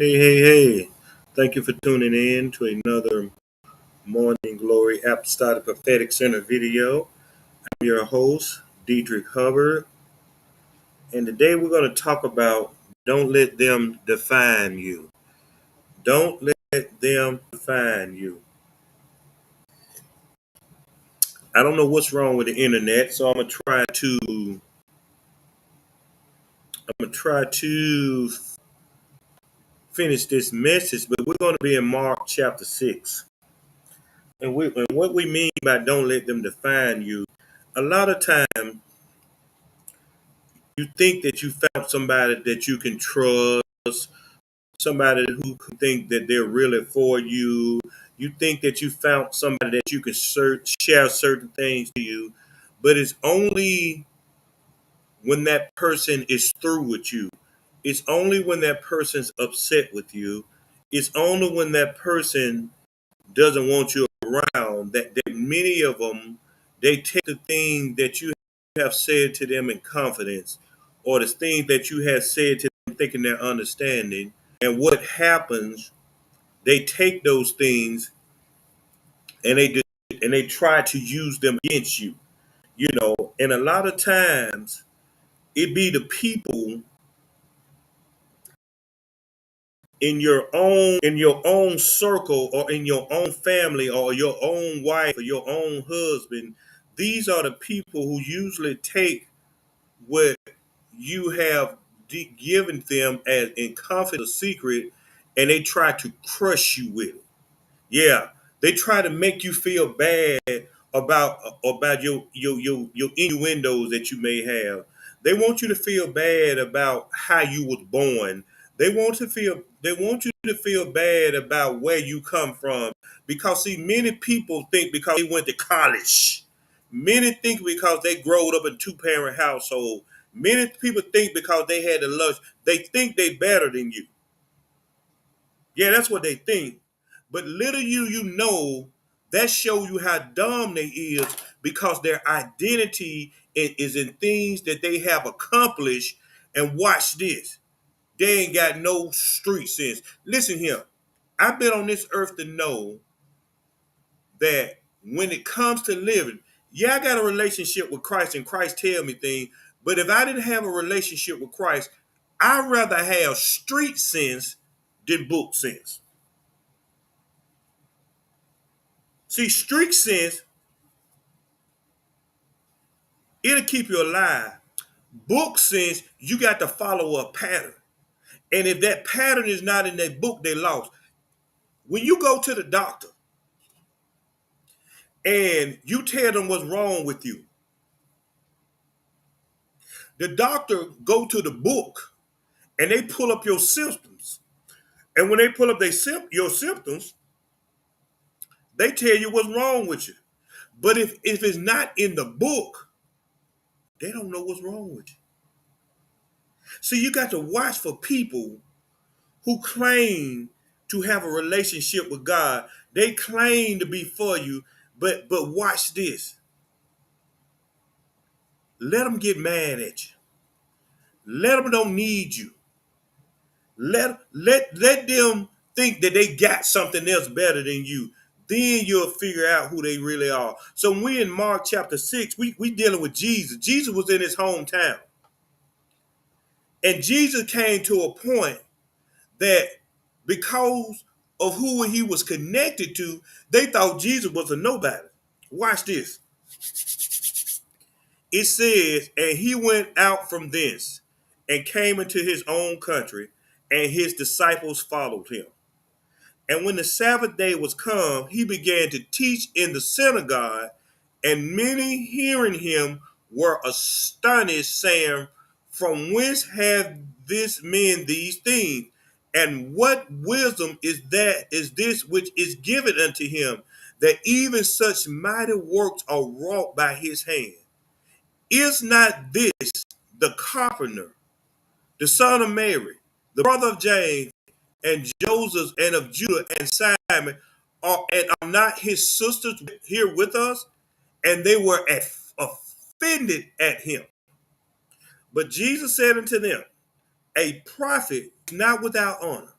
Hey, hey, hey. Thank you for tuning in to another Morning Glory Apostolic Prophetic Center video. I'm your host, Dietrich Hubbard, and today we're going to talk about don't let them define you. Don't let them define you. I don't know what's wrong with the internet, so I'm gonna try to finish this message, but we're going to be in Mark chapter 6. And what we mean by don't let them define you, a lot of times you think that you found somebody that you can trust, somebody who can think that they're really for you. You think that you found somebody that you can share certain things to you, but it's only when that person is through with you. It's only when that person's upset with you. It's only when that person doesn't want you around that many of them, they take the thing that you have said to them in confidence, or the thing that you have said to them thinking they're understanding. And what happens, they take those things and they try to use them against you. And a lot of times it be the people in your own circle, or in your own family, or your own wife, or your own husband. These are the people who usually take what you have given them as in confidence, secret, and they try to crush you with it. Yeah, they try to make you feel bad about your innuendos that you may have. They want you to feel bad about how you was born. They want you to feel bad about where you come from, because see, many people think because they went to college. Many think because they growed up in two-parent household. Many people think because they had the lunch, they think they better than you. Yeah, that's what they think. But little you know, that show you how dumb they is, because their identity is in things that they have accomplished. And watch this. They ain't got no street sense. Listen here. I've been on this earth to know that when it comes to living, yeah, I got a relationship with Christ and Christ tell me things. But if I didn't have a relationship with Christ, I'd rather have street sense than book sense. See, street sense, it'll keep you alive. Book sense, you got to follow a pattern. And if that pattern is not in that book, they lost. When you go to the doctor and you tell them what's wrong with you, the doctor go to the book and they pull up your symptoms. And when they pull up your symptoms, they tell you what's wrong with you. But if it's not in the book, they don't know what's wrong with you. So you got to watch for people who claim to have a relationship with God. They claim to be for you, but watch this. Let them get mad at you. Let them don't need you. Let them think that they got something else better than you. Then you'll figure out who they really are. So when we in Mark chapter 6, we dealing with Jesus. Jesus was in his hometown. And Jesus came to a point that because of who he was connected to, they thought Jesus was a nobody. Watch this. It says, and he went out from thence and came into his own country, and his disciples followed him. And when the Sabbath day was come, he began to teach in the synagogue, and many hearing him were astonished, saying, from whence have this men these things? And what wisdom is this which is given unto him, that even such mighty works are wrought by his hand? Is not this the carpenter, the son of Mary, the brother of James, and Joseph, and of Judah, and Simon, and are not his sisters here with us? And they were offended at him. But Jesus said unto them, a prophet is not without honor,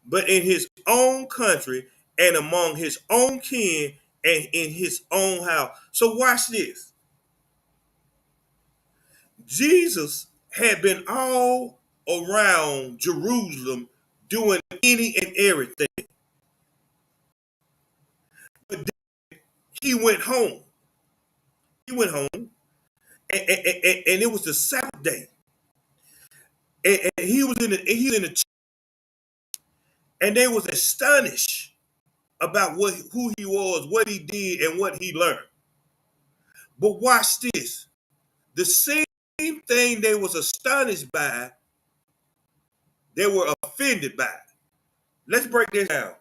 but in his own country and among his own kin and in his own house. So watch this. Jesus had been all around Jerusalem doing any and everything. But then he went home. He went home, and it was the Sabbath day. And he was in the and they was astonished about who he was, what he did, and what he learned. But watch this. The same thing they was astonished by, they were offended by. Let's break this down.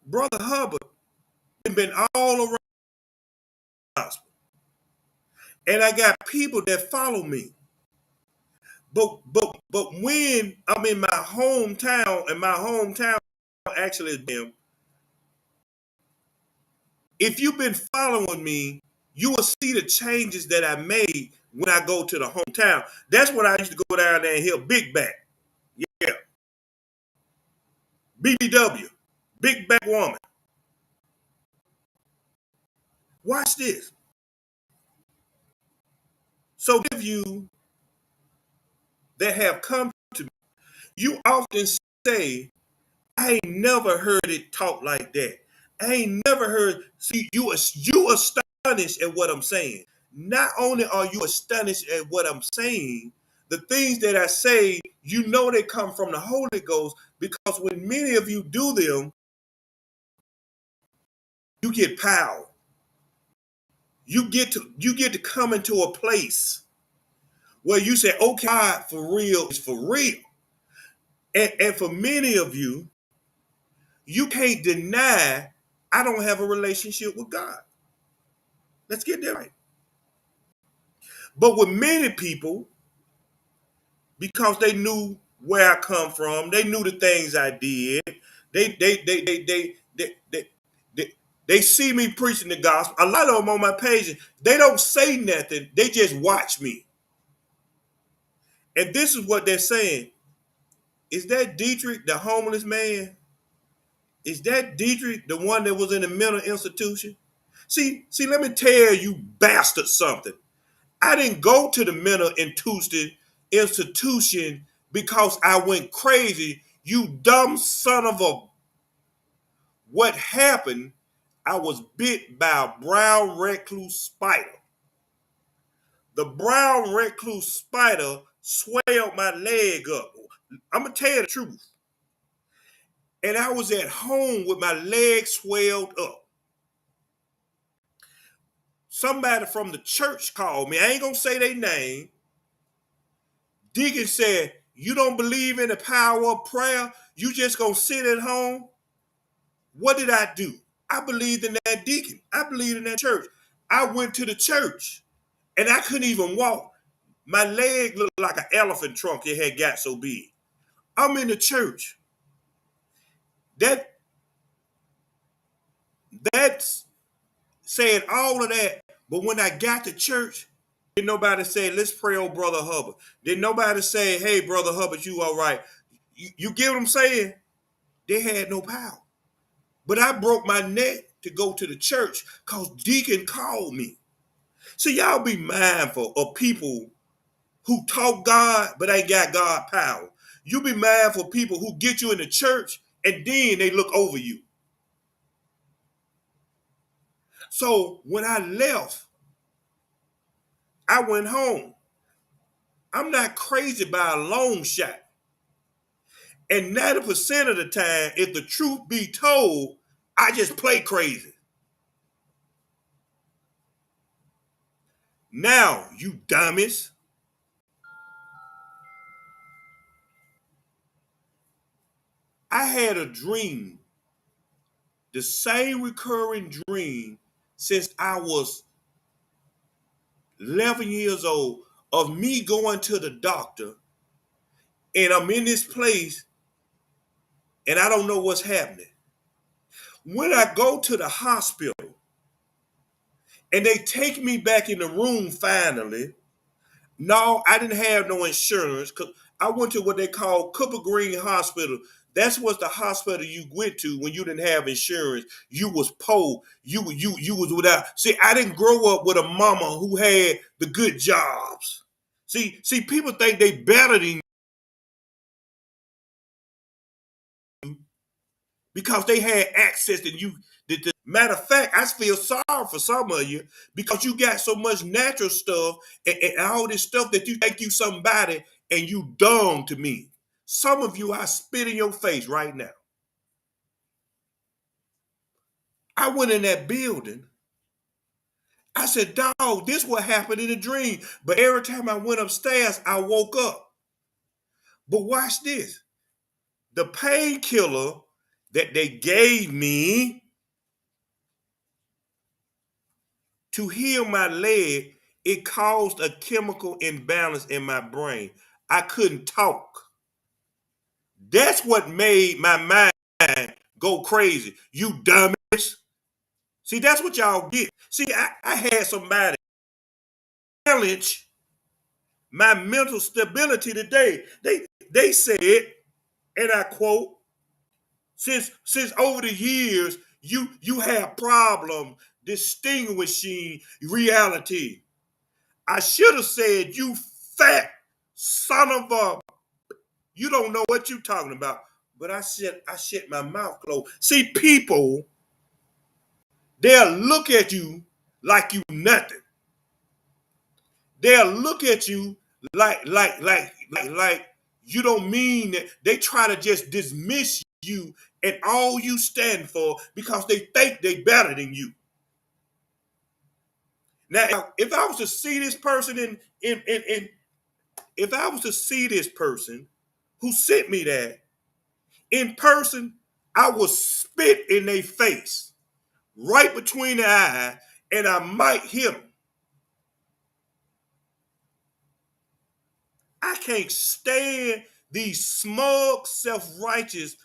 Brother Hubbard has been all around the gospel. And I got people that follow me. But when I'm in my hometown, and my hometown actually is them, if you've been following me, you will see the changes that I made when I go to the hometown. That's when I used to go down there and hear Big Back. Yeah. BBW. Big Back Woman. Watch this. So if you that have come to me, you often say, I ain't never heard it talk like that. I ain't never heard. See, you astonished at what I'm saying. Not only are you astonished at what I'm saying, the things that I say, you know they come from the Holy Ghost, because when many of you do them, you get power. You get to come into a place where you say, "Okay, God, for real, is for real." And for many of you, you can't deny I don't have a relationship with God. Let's get that right. But with many people, because they knew where I come from, they knew the things I did. They see me preaching the gospel. A lot of them on my page, they don't say nothing. They just watch me. And this is what they're saying. Is that Dietrich, the homeless man? Is that Dietrich, the one that was in the mental institution? See, let me tell you bastard something. I didn't go to the mental institution because I went crazy. You dumb son of a... What happened, I was bit by a brown recluse spider. The brown recluse spider swelled my leg up. I'm going to tell you the truth. And I was at home with my leg swelled up. Somebody from the church called me. I ain't going to say their name. Deacon said, you don't believe in the power of prayer? You just going to sit at home? What did I do? I believed in that deacon. I believed in that church. I went to the church and I couldn't even walk. My leg looked like an elephant trunk. It had got so big. I'm in the church. That's saying all of that. But when I got to church, didn't nobody say, let's pray, oh brother Hubbard. Didn't nobody say, hey, brother Hubbard, you all right? You get what I'm saying? They had no power. But I broke my neck to go to the church because deacon called me. So y'all be mindful of people who talk God but ain't got God power. You be mindful of people who get you in the church and then they look over you. So when I left, I went home. I'm not crazy by a long shot. And 90% of the time, if the truth be told, I just play crazy. Now, you dummies, I had a dream, the same recurring dream since I was 11 years old, of me going to the doctor and I'm in this place and I don't know what's happening. When I go to the hospital and they take me back in the room finally, no, I didn't have no insurance because I went to what they call Cooper Green Hospital. That's what the hospital you went to when you didn't have insurance. You was poor. You was without. See, I didn't grow up with a mama who had the good jobs. See, people think they better than you because they had access to you. Matter of fact, I feel sorry for some of you because you got so much natural stuff and all this stuff that you think you somebody and you dumb to me. Some of you, I spit in your face right now. I went in that building. I said, dog, this what happened in a dream. But every time I went upstairs, I woke up. But watch this. The painkiller that they gave me to heal my leg, it caused a chemical imbalance in my brain. I couldn't talk. That's what made my mind go crazy. You dumbass. See, that's what y'all get. See, I had somebody challenge my mental stability today. They said, and I quote, since over the years you have problem distinguishing reality. I should have said, you fat son of a, you don't know what you talking about. But I shut my mouth closed. See, people, they'll look at you like you nothing. They'll look at you like you don't mean that. They try to just dismiss you and all you stand for because they think they better than you. Now, if I was to see this person in if I was to see this person who sent me that in person, I would spit in their face, right between the eye, and I might hit them. I can't stand these smug, self-righteous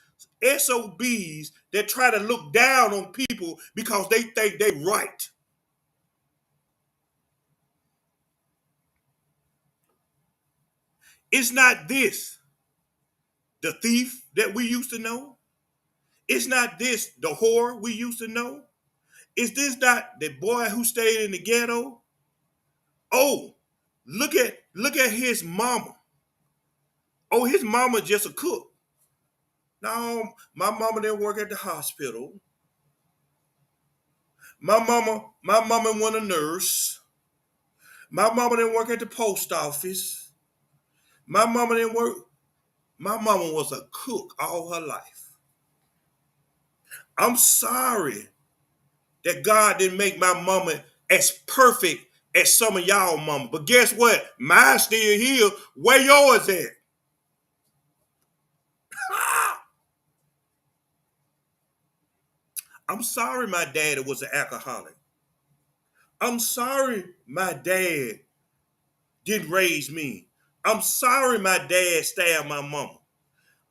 SOBs that try to look down on people because they think they right. It's not this, the thief that we used to know. It's not this, the whore we used to know. Is this not the boy who stayed in the ghetto? Oh, look at his mama. Oh, his mama just a cook. No, my mama didn't work at the hospital. My mama wasn't a nurse. My mama didn't work at the post office. My mama didn't work. My mama was a cook all her life. I'm sorry that God didn't make my mama as perfect as some of y'all mama. But guess what? Mine's still here. Where yours at? I'm sorry my daddy was an alcoholic. I'm sorry my dad didn't raise me. I'm sorry my dad stabbed my mama.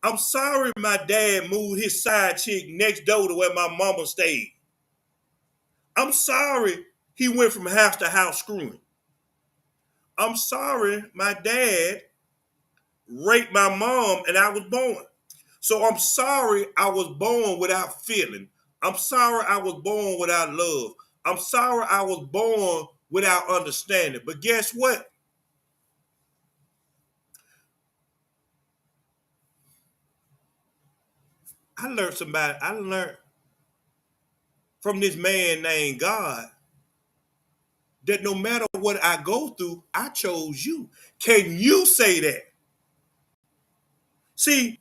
I'm sorry my dad moved his side chick next door to where my mama stayed. I'm sorry he went from house to house screwing. I'm sorry my dad raped my mom and I was born. So I'm sorry I was born without feeling. I'm sorry I was born without love. I'm sorry I was born without understanding. But guess what? I learned from this man named God that no matter what I go through, I chose you. Can you say that? See,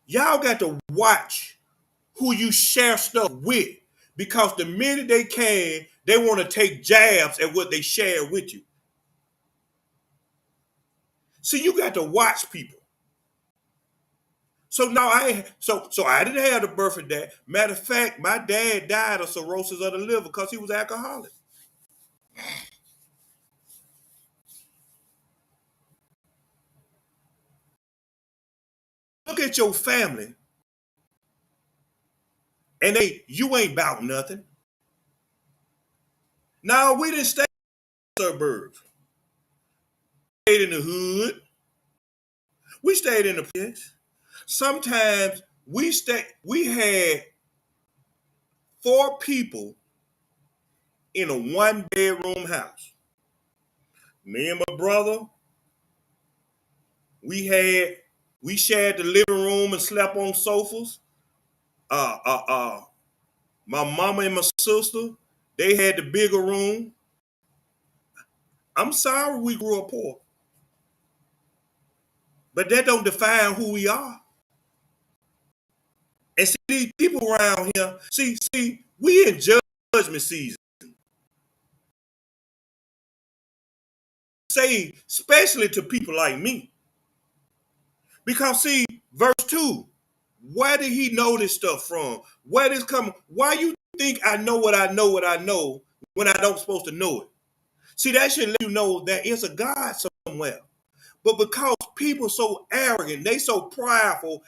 y'all got to watch who you share stuff with because the minute they can, they want to take jabs at what they share with you. See, you got to watch people. So now I didn't have the birth of that. Matter of fact, my dad died of cirrhosis of the liver because he was alcoholic. Look at your family, and you ain't about nothing. No, we didn't stay in the suburbs. We stayed in the hood. We stayed in the projects. Sometimes we had four people in a one bedroom house. Me and my brother, we had we shared the living room and slept on sofas. Uh uh uh my mama and my sister, they had the bigger room. I'm sorry we grew up poor, but that don't define who we are. And see these people around here, we in judgment season. Say, especially to people like me. Because see, verse 2, where did he know this stuff from? Where this coming? Why you think I know what I know when I don't supposed to know it? See, that should let you know there is a God somewhere. But because people so arrogant, they so prideful,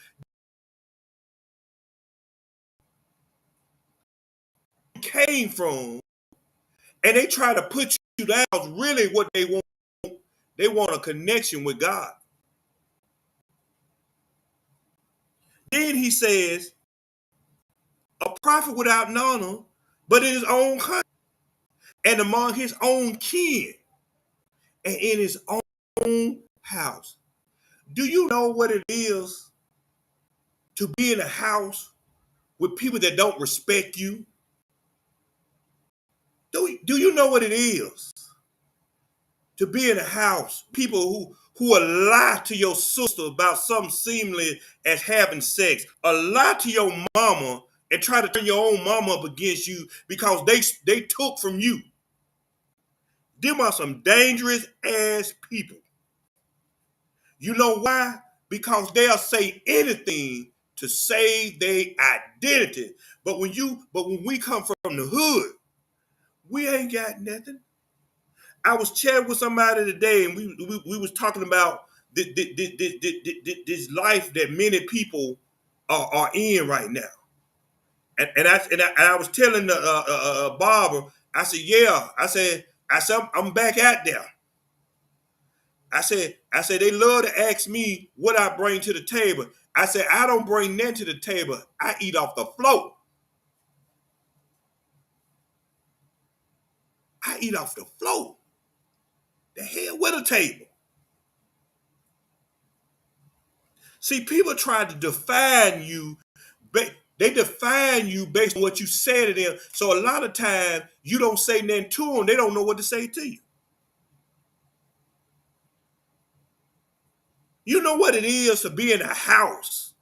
came from, and they try to put you down, really what they want a connection with God. Then he says, a prophet without honor, but in his own country, and among his own kin, and in his own house. Do you know what it is to be in a house with people that don't respect you? Do you know what it is to be in a house, people who will lie to your sister about something seemingly as having sex, or lie to your mama and try to turn your own mama up against you because they took from you? Them are some dangerous ass people. You know why? Because they'll say anything to save their identity. But when we come from the hood, we ain't got nothing. I was chatting with somebody today, and we was talking about this life that many people are in right now. And I was telling the barber, I said, yeah, I said I'm back out there. I said they love to ask me what I bring to the table. I said I don't bring nothing to the table. I eat off the floor. I eat off the floor. The hell with a table. See, people try to define you. They define you based on what you say to them. So a lot of times you don't say nothing to them. They don't know what to say to you. You know what it is to be in a house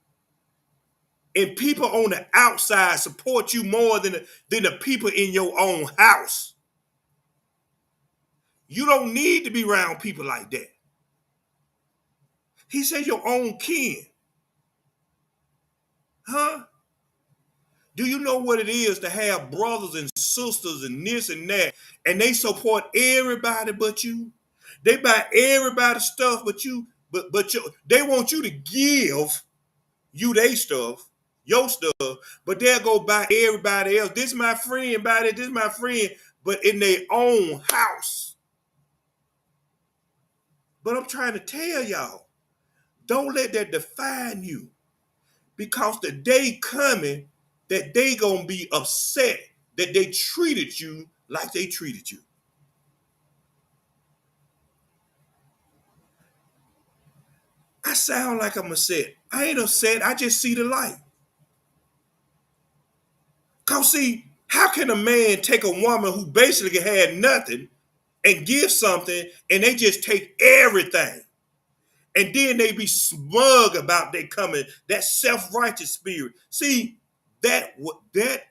and people on the outside support you more than the people in your own house. You don't need to be around people like that. He said your own kin. Huh? Do you know what it is to have brothers and sisters and this and that, and they support everybody but you? They buy everybody stuff but you, they want you to give you their stuff, your stuff, but they'll go buy everybody else. This my friend, buy that, this my friend, but in their own house. But I'm trying to tell y'all, don't let that define you. Because the day coming that they gonna be upset that they treated you like they treated you. I sound like I'm upset. I ain't upset. I just see the light. Cause see, how can a man take a woman who basically had nothing and give something and they just take everything? And then they be smug about they coming, that self-righteous spirit. See, that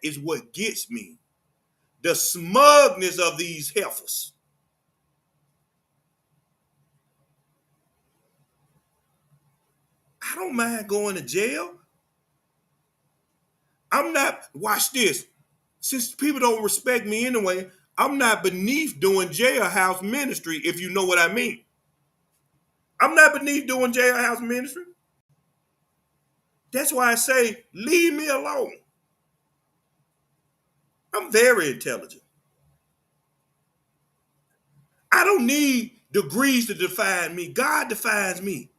is what gets me. The smugness of these heifers. I don't mind going to jail. I'm not, watch this. Since people don't respect me anyway, I'm not beneath doing jailhouse ministry, if you know what I mean. I'm not beneath doing jailhouse ministry. That's why I say, leave me alone. I'm very intelligent. I don't need degrees to define me. God defines me.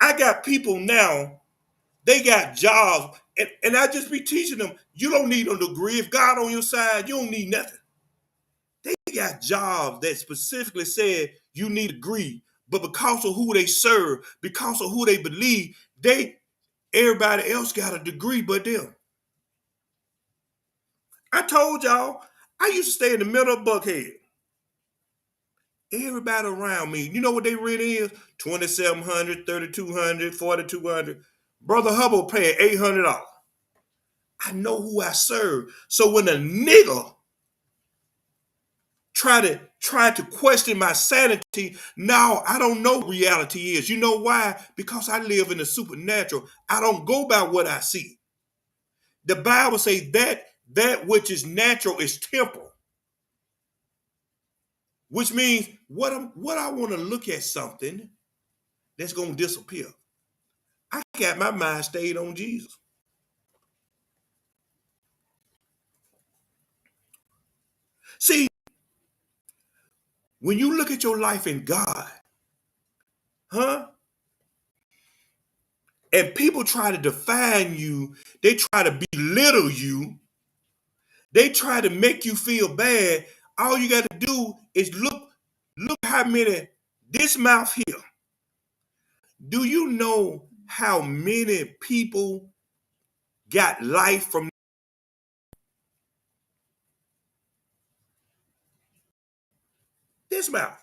I got people now, they got jobs, and I just be teaching them, you don't need a degree. If God on your side, you don't need nothing. They got jobs that specifically said you need a degree, but because of who they serve, because of who they believe, everybody else got a degree but them. I told y'all, I used to stay in the middle of Buckhead. Everybody around me, you know what they rent is? 2,700, 3,200, 4,200. Brother Hubbard paying $800. I know who I serve. So when a nigga try to question my sanity, now I don't know what reality is. You know why? Because I live in the supernatural. I don't go by what I see. The Bible says that which is natural is temporal, which means what I want to look at something that's gonna disappear. I got my mind stayed on Jesus. See, when you look at your life in God, huh? And people try to define you, they try to belittle you, they try to make you feel bad. All you got to do is look how many, this mouth here. Do you know how many people got life from this mouth?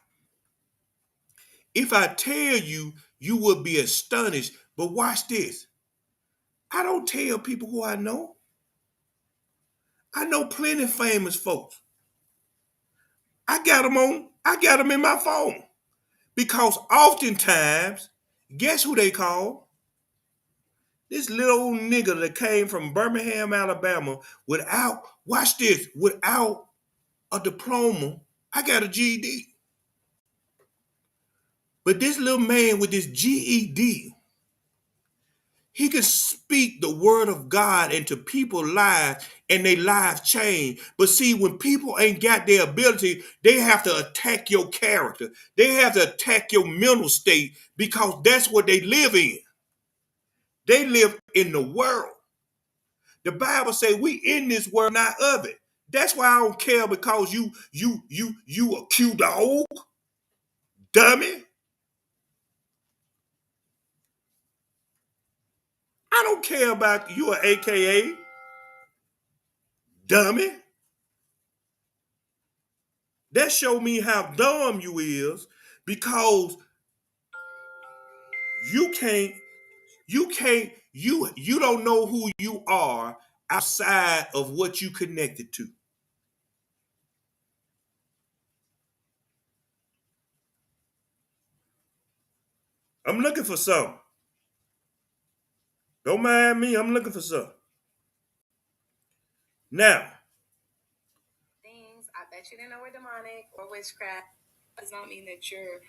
If I tell you, you would be astonished. But watch this. I don't tell people who I know. I know plenty of famous folks. I got them in my phone. Because oftentimes, guess who they call? This little old nigga that came from Birmingham, Alabama, without, watch this, without a diploma. I got a GED. But this little man with this GED, he can speak the word of God into people's lives and their lives change. But see, when people ain't got their ability, they have to attack your character. They have to attack your mental state because that's what they live in. They live in the world. The Bible say we in this world, not of it. That's why I don't care because you a cute dog, dummy. I don't care about you, a AKA dummy. That show me how dumb you is because you can't, you don't know who you are outside of what you connected to. I'm looking for something. Don't mind me. I'm looking for something. Now, things I bet you didn't know were demonic or witchcraft does not mean that you're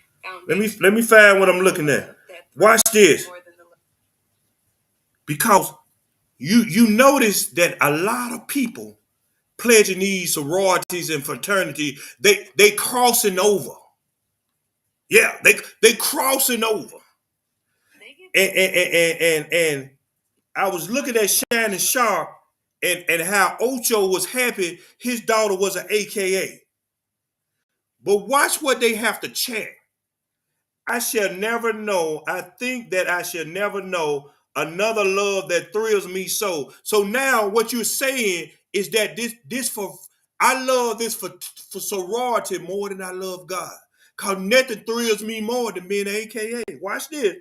let me find what I'm looking at. Watch this. Because you notice that a lot of people pledging these sororities and fraternity, they crossing over. Yeah, they crossing over. And I was looking at Shannon Sharp and how Ocho was happy his daughter was an AKA. But watch what they have to chant. I shall never know. I think that I shall never know another love that thrills me so. So now what you're saying is that this for I love this for sorority more than I love God. Cause nothing thrills me more than being an AKA. Watch this.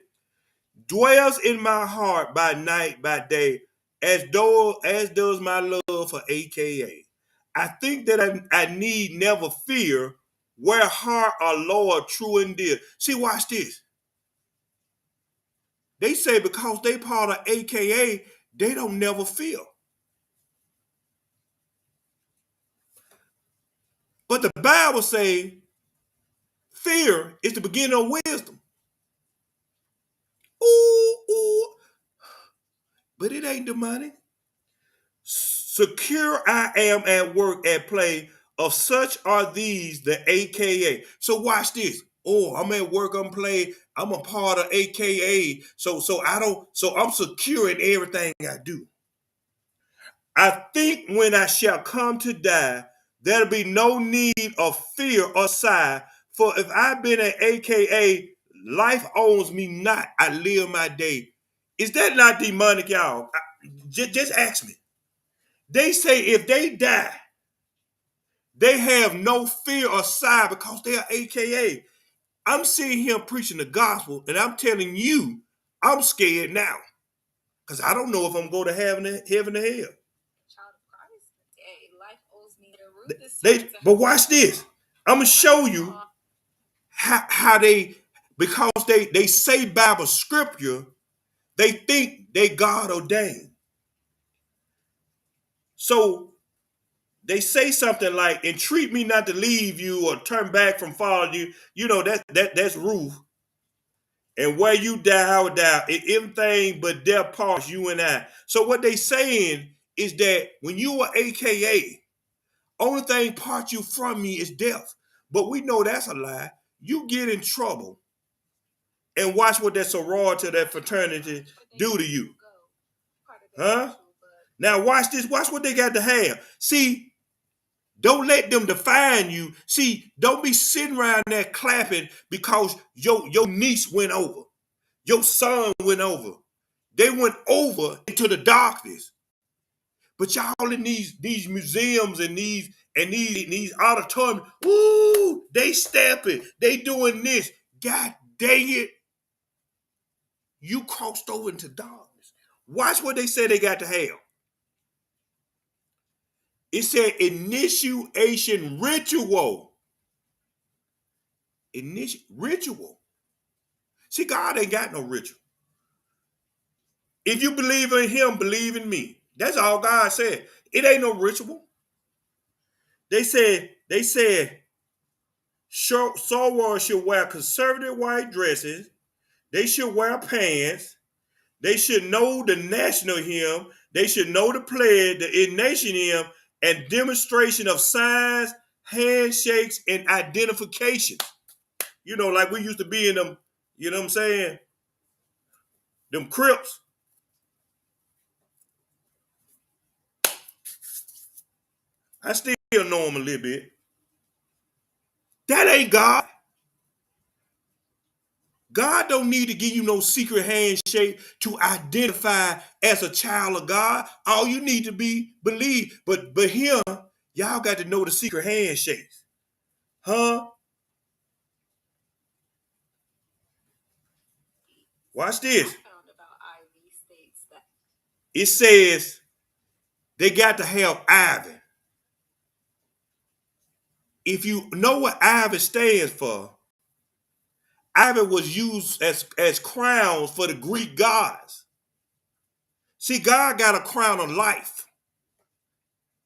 Dwells in my heart by night, by day, as does my love for AKA. I think that I need never fear where heart are Lord true and dear. See, watch this. They say because they part of AKA, they don't never feel. But the Bible say fear is the beginning of wisdom. Ooh, ooh. But it ain't the money. Secure I am at work, at play. Of such are these, the AKA. So watch this. Oh, I'm at work, I'm a part of AKA. So I'm secure in everything I do. I think when I shall come to die, there'll be no need of fear or sigh. For if I've been an AKA, life owns me not. I live my day. Is that not demonic, y'all? Just ask me. They say if they die, they have no fear or sigh because they are AKA. I'm sitting here preaching the gospel, and I'm telling you, I'm scared now because I don't know if I'm going to heaven or hell. But watch this. I'm gonna show you how they, because they say Bible scripture, they think they God ordained. So they say something like, "Entreat me not to leave you or turn back from following you." You know that's Ruth. And where you die, I would die. Everything but death parts you and I. So what they saying is that when you are AKA, only thing part you from me is death. But we know that's a lie. You get in trouble and watch what that sorority, that fraternity do to you. Huh? Now watch this. Watch what they got to have. See, don't let them define you. See, don't be sitting around there clapping because your niece went over. Your son went over. They went over into the darkness. But y'all in these museums and these auditoriums, ooh, they stepping, they doing this. God dang it. You crossed over into darkness. Watch what they say they got to have. It said initiation ritual. Ritual. See, God ain't got no ritual. If you believe in him, believe in me. That's all God said. It ain't no ritual. They said sorors should wear conservative white dresses. They should wear pants. They should know the national hymn. They should know the pledge, the nation hymn, and demonstration of signs, handshakes, and identification. You know, like we used to be in them, you know what I'm saying? Them Crips. I still know them a little bit. That ain't God. God don't need to give you no secret handshake to identify as a child of God. All you need to be believe. But here, y'all got to know the secret handshakes. Huh? Watch this. It says they got to have Ivy. If you know what Ivy stands for, Ivy was used as crowns for the Greek gods. See, God got a crown of life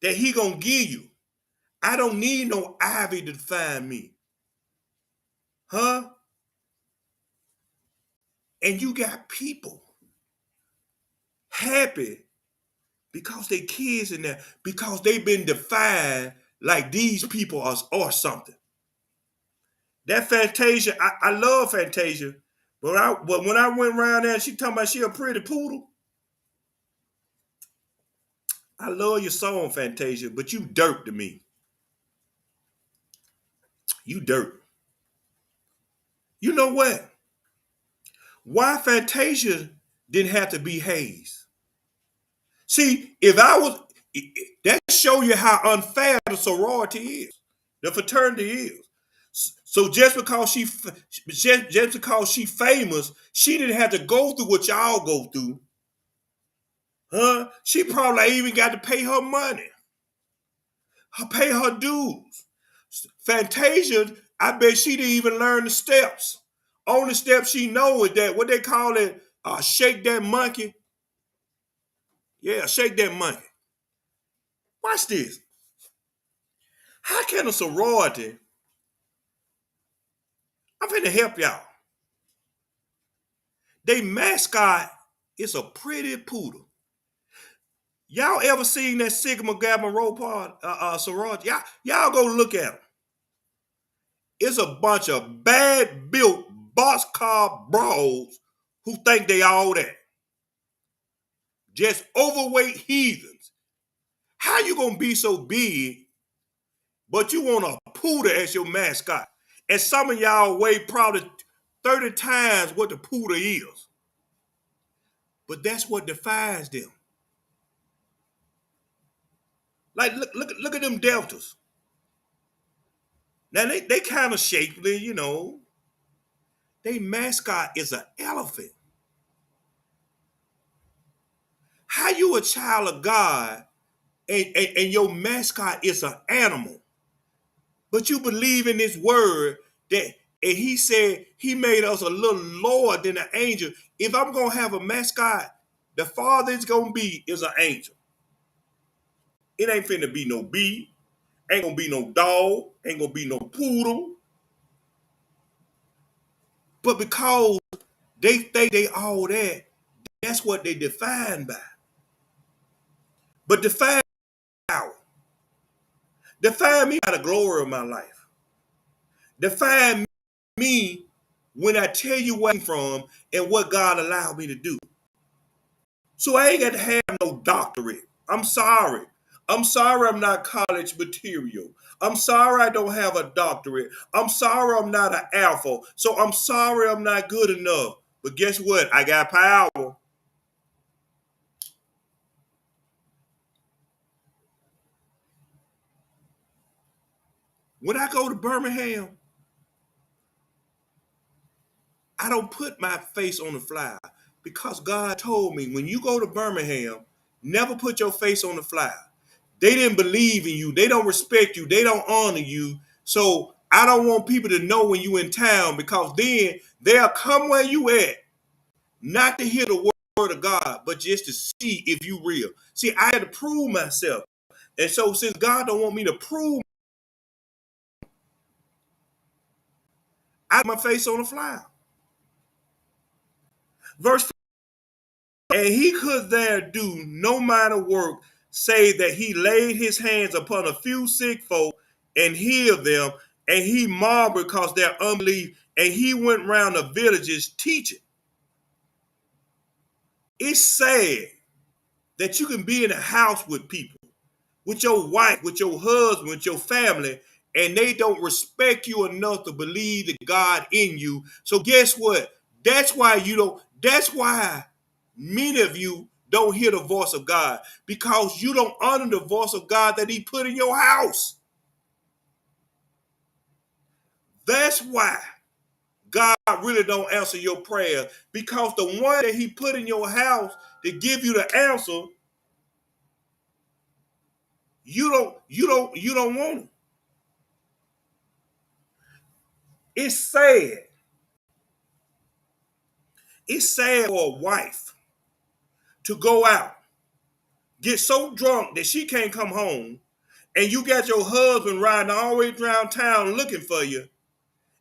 that he gonna give you. I don't need no ivy to define me. Huh? And you got people happy because they kids in there, because they've been defined like these people are or something. That Fantasia, I love Fantasia, but when I went around there and she talking about she a pretty poodle, I love your song, Fantasia, but you dirt to me. You dirt. You know what? Why Fantasia didn't have to be Hayes? See, if I was, that show you how unfair the sorority is, the fraternity is. So just because she famous, she didn't have to go through what y'all go through, huh? She probably ain't even got to pay her money, pay her dues. Fantasia, I bet she didn't even learn the steps. Only steps she know is that what they call it, shake that monkey. Yeah, shake that monkey. Watch this. How can a sorority? I'm finna help y'all. They mascot is a pretty poodle. Y'all ever seen that Sigma Gamma Rho part sorority? Y'all go look at them. It's a bunch of bad built boxcar bros who think they all that. Just overweight heathens. How you gonna be so big, but you want a poodle as your mascot? And some of y'all weigh probably 30 times what the poodle is. But that's what defines them. Like look at them deltas. Now they kind of shapely, you know. They mascot is an elephant. How you a child of God and your mascot is an animal, but you believe in this word that, and he said he made us a little lower than an angel. If I'm gonna have a mascot, the father it's gonna be is an angel. It ain't finna be no bee, ain't gonna be no dog, ain't gonna be no poodle. But because they think they all that, that's what they define by. But define power. Define me by the glory of my life. Define me when I tell you where I'm from and what God allowed me to do. So I ain't got to have no doctorate. I'm sorry. I'm sorry I'm not college material. I'm sorry I don't have a doctorate. I'm sorry I'm not an alpha. So I'm sorry I'm not good enough. But guess what? I got power. When I go to Birmingham, I don't put my face on the flyer because God told me when you go to Birmingham, never put your face on the flyer. They didn't believe in you. They don't respect you. They don't honor you. So I don't want people to know when you in town because then they'll come where you at, not to hear the word of God, but just to see if you real. See, I had to prove myself. And so since God don't want me to prove, I put my face on the flyer. Verse, and he could there do no minor work, save that he laid his hands upon a few sick folk and healed them, and he marveled because their unbelief, and he went round the villages teaching. It's sad that you can be in a house with people, with your wife, with your husband, with your family, and they don't respect you enough to believe the God in you. So guess what? That's why you don't, that's why many of you don't hear the voice of God, because you don't honor the voice of God that he put in your house. That's why God really don't answer your prayer, because the one that he put in your house to give you the answer, you don't want him. It's sad. It's sad for a wife to go out, get so drunk that she can't come home, and you got your husband riding all the way around town looking for you.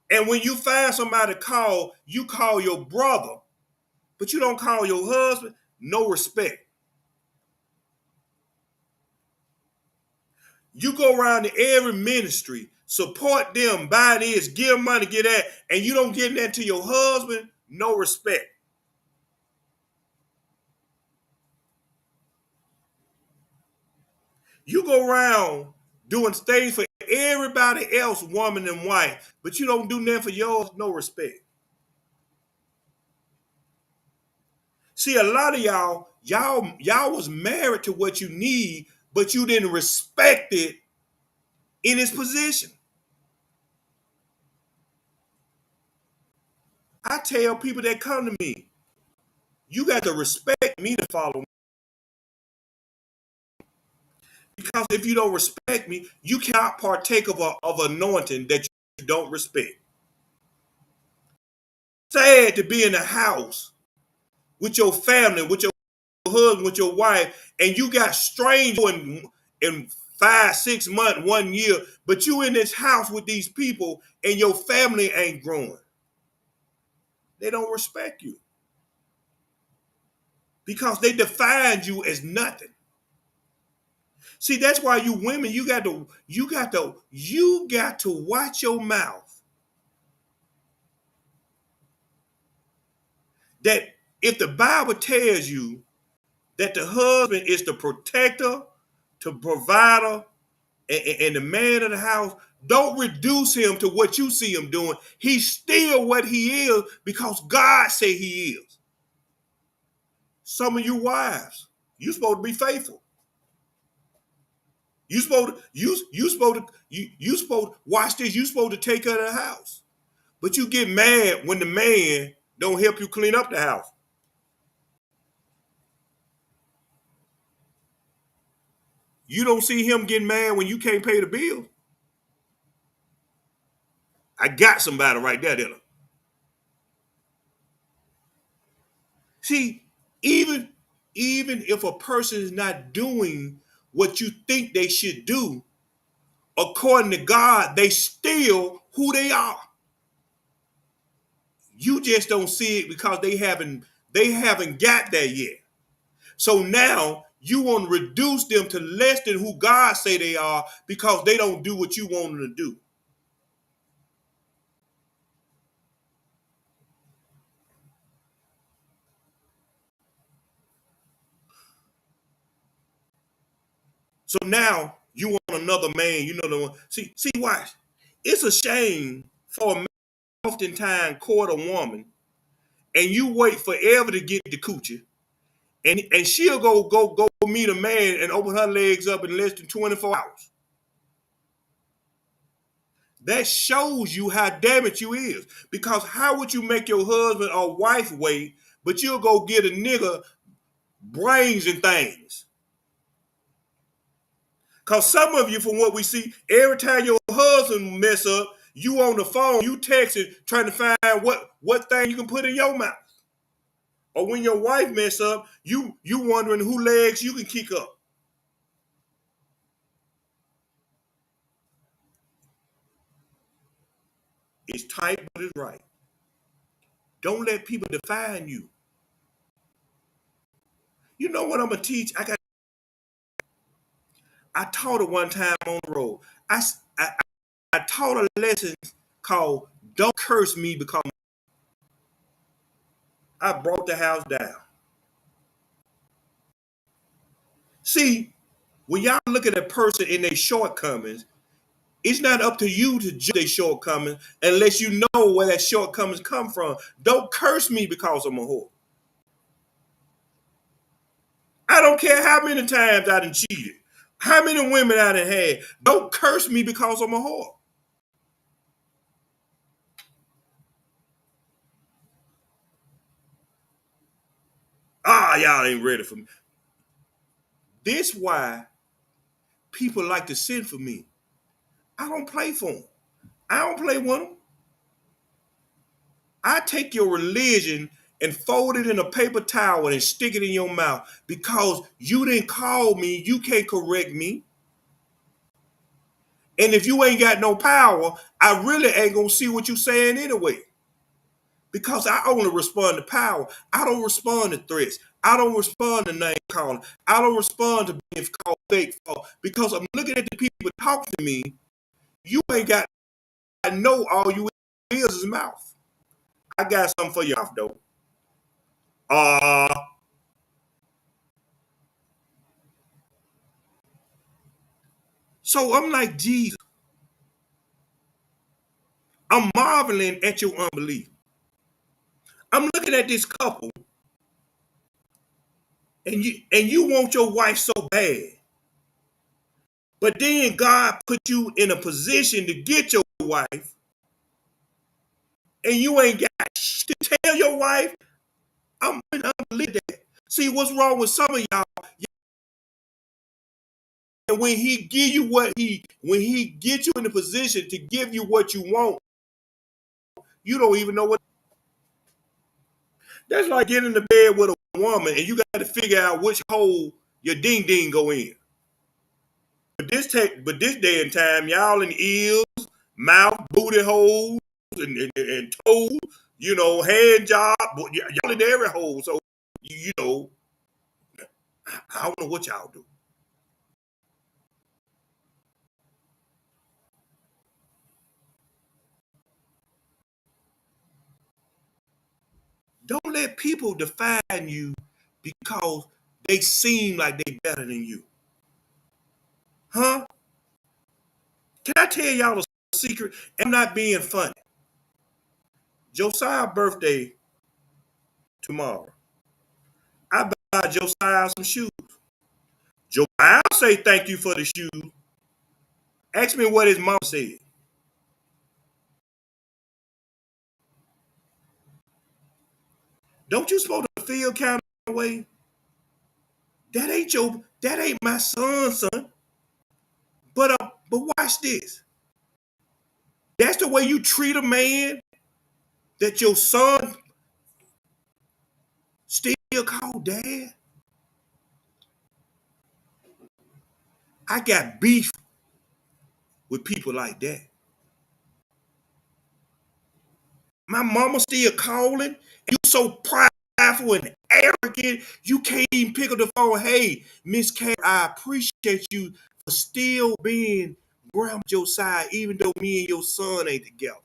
And when you find somebody to call, you call your brother, but you don't call your husband. No respect. You go around to every ministry, support them, buy this, give them money, get that, and you don't get that to your husband. No respect. You go around doing things for everybody else, woman and wife, but you don't do nothing for yours. No respect. See, a lot of y'all was married to what you need, but you didn't respect it in its position. I tell people that come to me, you got to respect me to follow me. Because if you don't respect me, you cannot partake of anointing that you don't respect. Sad to be in the house with your family, with your husband, with your wife, and you got strangers in 5, 6 months, 1 year, but you in this house with these people and your family ain't growing. They don't respect you because they defined you as nothing. See, that's why you women, you got to watch your mouth. That if the Bible tells you that the husband is the protector, the provider, and the man of the house, don't reduce him to what you see him doing. He's still what he is because God say he is. Some of you wives, you supposed to be faithful. You supposed to watch this. You supposed to take care of the house, but you get mad when the man don't help you clean up the house. You don't see him getting mad when you can't pay the bill. I got somebody right there, didn't I? See, even even if a person is not doing what you think they should do, according to God, they still who they are. You just don't see it because they haven't got there yet. So now you want to reduce them to less than who God say they are because they don't do what you want them to do. So now you want another man, you know the one. See, watch. It's a shame for a man oftentimes court a woman and you wait forever to get the coochie. And she'll go meet a man and open her legs up in less than 24 hours. That shows you how damaged you is. Because how would you make your husband or wife wait, but you'll go get a nigga brains and things? Because some of you, from what we see, every time your husband mess up, you on the phone, you texting, trying to find what thing you can put in your mouth. Or when your wife mess up, you wondering who legs you can kick up. It's tight, but it's right. Don't let people define you. You know what I'm gonna teach? I taught it one time on the road. I, I taught a lesson called "Don't Curse Me" because I brought the house down. See, when y'all look at a person in their shortcomings, it's not up to you to judge their shortcomings unless you know where that shortcomings come from. Don't curse me because I'm a whore. I don't care how many times I done cheated, how many women I done had. Don't curse me because I'm a whore. Y'all ain't ready for me. This why people like to send for me. I don't play for them. I don't play with them. I take your religion and fold it in a paper towel and stick it in your mouth because you didn't call me. You can't correct me. And if you ain't got no power, I really ain't gonna see what you saying anyway. Because I only respond to power. I don't respond to threats. I don't respond to name calling. I don't respond to being called fake because I'm looking at the people talking to me. You ain't got. I know all you is mouth. I got something for your mouth though. Uh, so I'm like Jesus. I'm marveling at your unbelief. I'm looking at this couple, and you want your wife so bad, but then God put you in a position to get your wife, and you ain't got to tell your wife. I'm unbelieving that. See what's wrong with some of y'all. And when he give you when he get you in a position to give you what you want, you don't even know what. That's like getting in the bed with a woman and you got to figure out which hole your ding ding go in. But this day and time, y'all in ears, mouth, booty holes, and toes, hand job, y'all in every hole. So you know, I don't know what y'all do. Don't let people define you because they seem like they better than you. Huh? Can I tell y'all a secret? I'm not being funny. Josiah's birthday tomorrow. I buy Josiah some shoes. Josiah say thank you for the shoes. Ask me what his mom said. Don't you supposed to feel kind of way? That ain't my son. But watch this. That's the way you treat a man that your son still call dad. I got beef with people like that. My mama still calling. You so prideful and arrogant. You can't even pick up the phone. Hey, Miss K, I appreciate you for still being Grandma Josiah, even though me and your son ain't together.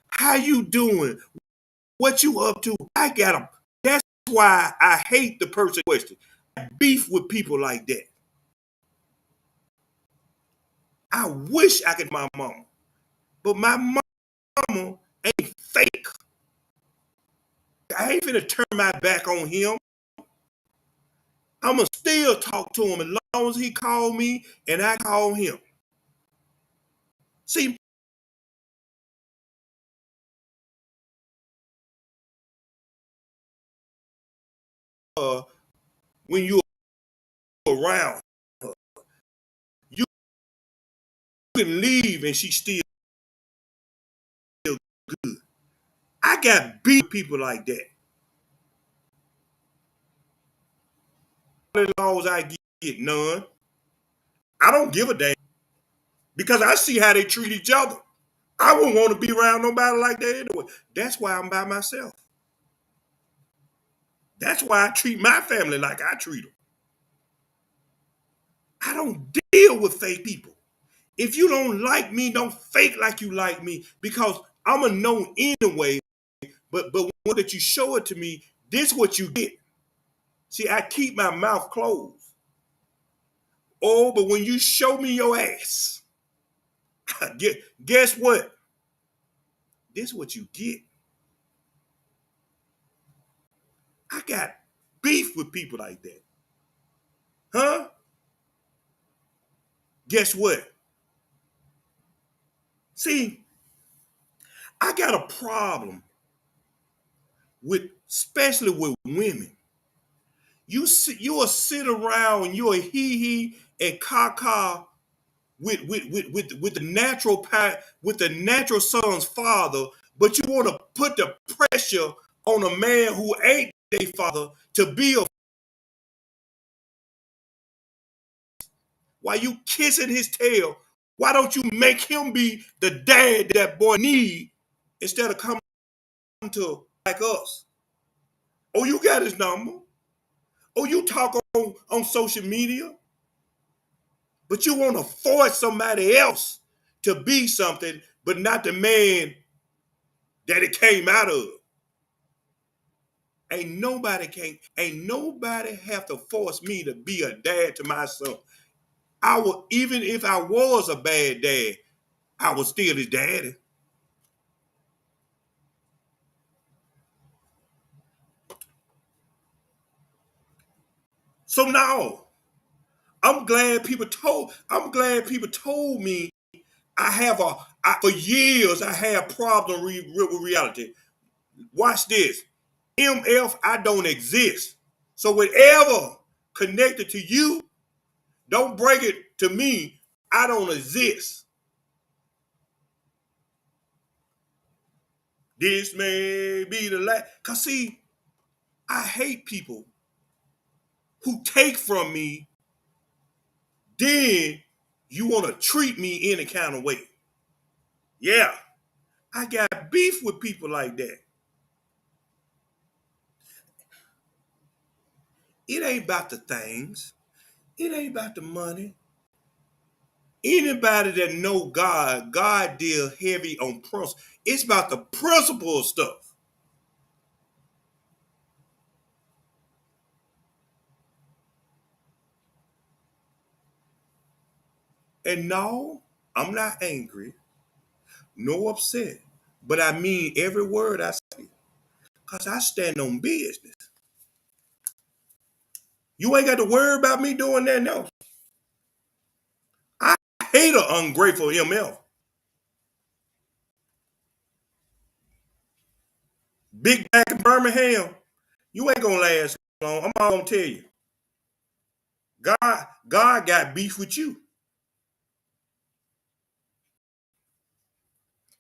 How you doing? What you up to? I got them. That's why I hate the person question. I beef with people like that. I wish I could my mama, but my mama ain't fake. I ain't finna turn my back on him. I'ma still talk to him as long as he call me and I call him. See, when you're around her, you can leave and she's still good. I got beat people like that. As long as I get none, I don't give a damn because I see how they treat each other. I wouldn't want to be around nobody like that anyway. That's why I'm by myself. That's why I treat my family like I treat them. I don't deal with fake people. If you don't like me, don't fake like you like me because I'm a know anyway. But when that you show it to me, this what you get. See, I keep my mouth closed. Oh, but when you show me your ass, guess what? This what you get. I got beef with people like that. Huh? Guess what? See, I got a problem with, especially with women. You'll sit around and you'll hee hee and caca with the with the natural son's father, but you want to put the pressure on a man who ain't their father to be a, while you kissing his tail. Why don't you make him be the dad that boy need instead of coming to like us? Oh, you got his number. Oh, you talk on social media, but you want to force somebody else to be something, but not the man that it came out of. Ain't nobody have to force me to be a dad to my son. I would, even if I was a bad dad, I was still his daddy. So now I'm glad people told me for years I had problem with reality. Watch this. MF, I don't exist. So whatever connected to you, don't break it to me. I don't exist. This may be the last. Cause see, I hate people who take from me, then you want to treat me any kind of way. Yeah, I got beef with people like that. It ain't about the things. It ain't about the money. Anybody that know God deal heavy on principle. It's about the principle of stuff. And no, I'm not angry, no upset. But I mean every word I say. Because I stand on business. You ain't got to worry about me doing that, no. I hate an ungrateful MF. Big back in Birmingham, you ain't gonna last long. I'm all gonna tell you. God got beef with you.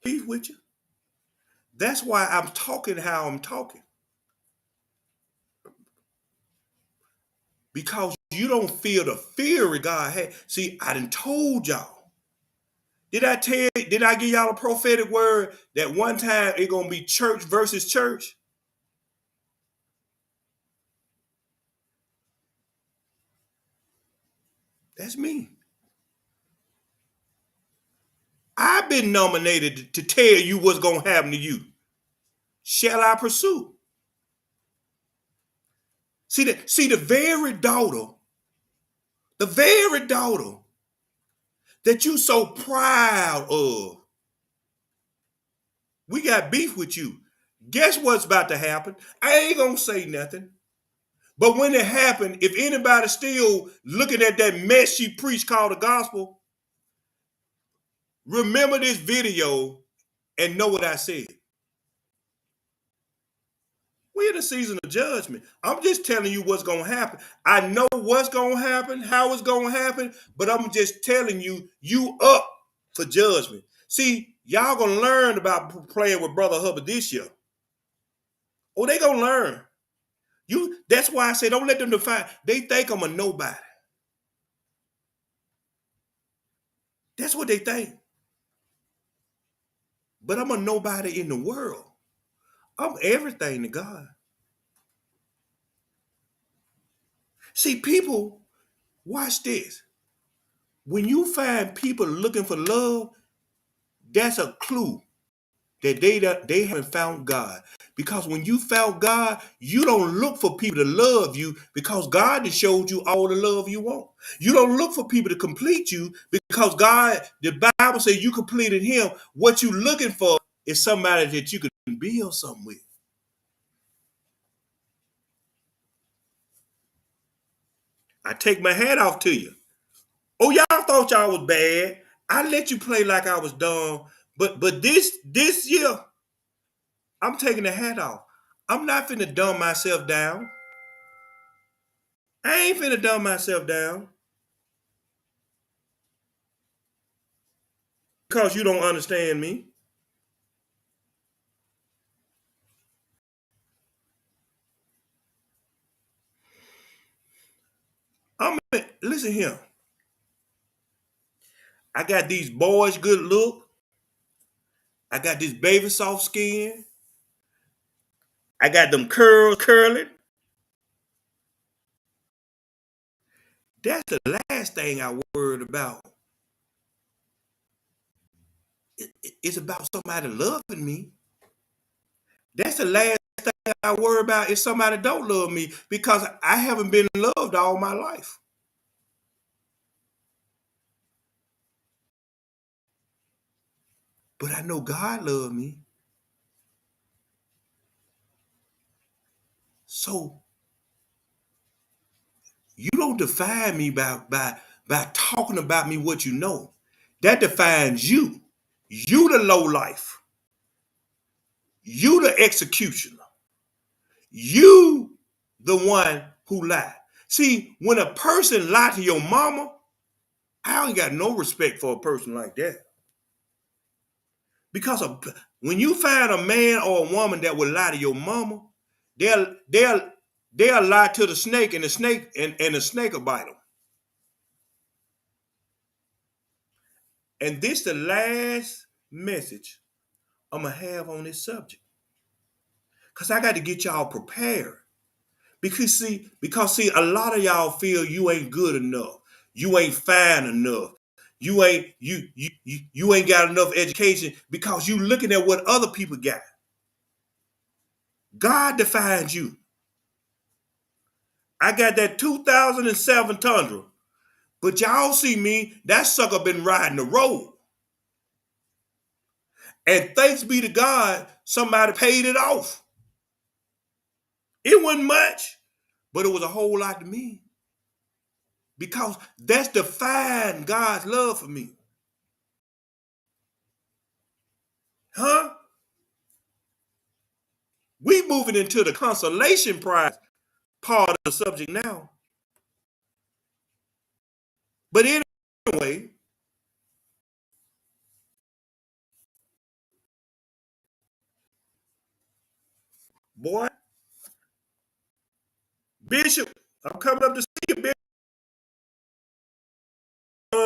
Beef with you. That's why I'm talking how I'm talking. Because you don't feel the fear of God had. See, I done told y'all. Did I give y'all a prophetic word that one time it gonna be church versus church? That's me. I've been nominated to tell you what's gonna happen to you. Shall I pursue? See the very daughter that you so proud of, we got beef with you. Guess what's about to happen? I ain't gonna say nothing. But when it happened, if anybody's still looking at that mess she preached called the gospel, remember this video and know what I said. We're in a season of judgment. I'm just telling you what's going to happen. I know what's going to happen, how it's going to happen, but I'm just telling you, you up for judgment. See, y'all going to learn about playing with Brother Hubbard this year. Oh, they going to learn. That's why I say don't let them define. They think I'm a nobody. That's what they think. But I'm a nobody in the world. I'm everything to God. See, people, watch this. When you find people looking for love, that's a clue that they haven't found God. Because when you found God, you don't look for people to love you because God has showed you all the love you want. You don't look for people to complete you because the Bible says you completed him. What you looking for is somebody that you can build something with. I take my hat off to you. Oh, y'all thought y'all was bad. I let you play like I was dumb. But this year, I'm taking the hat off. I'm not finna dumb myself down. I ain't finna dumb myself down because you don't understand me. Listen here. I got these boys good look. I got this baby soft skin. I got them curls curling. That's the last thing I worried about. It's about somebody loving me. That's the last thing I worry about if somebody don't love me because I haven't been loved all my life. But I know God loved me. So you don't define me by talking about me what you know. That defines you. You the low life. You the executioner. You the one who lied. See, when a person lied to your mama, I ain't got no respect for a person like that. Because when you find a man or a woman that will lie to your mama, they'll they'll they'll lie to the snake and the snake will bite them. And this the last message I'm gonna have on this subject. Cause I got to get y'all prepared. Because see, a lot of y'all feel you ain't good enough. You ain't fine enough. You ain't got enough education because you looking at what other people got. God defines you. I got that 2007 Tundra, But y'all see me, that sucker been riding the road. And thanks be to God, somebody paid it off. It wasn't much, but it was a whole lot to me. Because that's defying God's love for me. Huh? We moving into the consolation prize part of the subject now. But anyway, boy, Bishop, I'm coming up to see you, Bishop.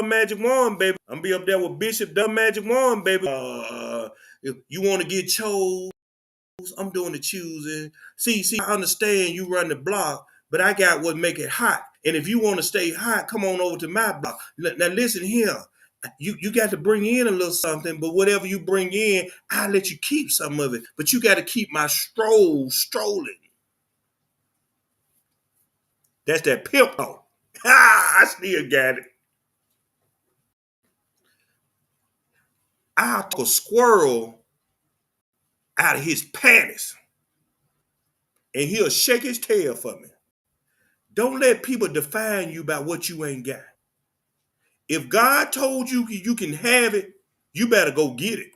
Magic Wand, baby. I'm gonna be up there with Bishop Dumb Magic Wand, baby. If you want to get chose, I'm doing the choosing. See, I understand you run the block, but I got what make it hot. And if you want to stay hot, come on over to my block. Now listen here. You got to bring in a little something, but whatever you bring in, I'll let you keep some of it. But you got to keep my strolling. That's that pimp talk. I still got it. I'll take a squirrel out of his panties and he'll shake his tail for me. Don't let people define you by what you ain't got. If God told you you can have it, you better go get it.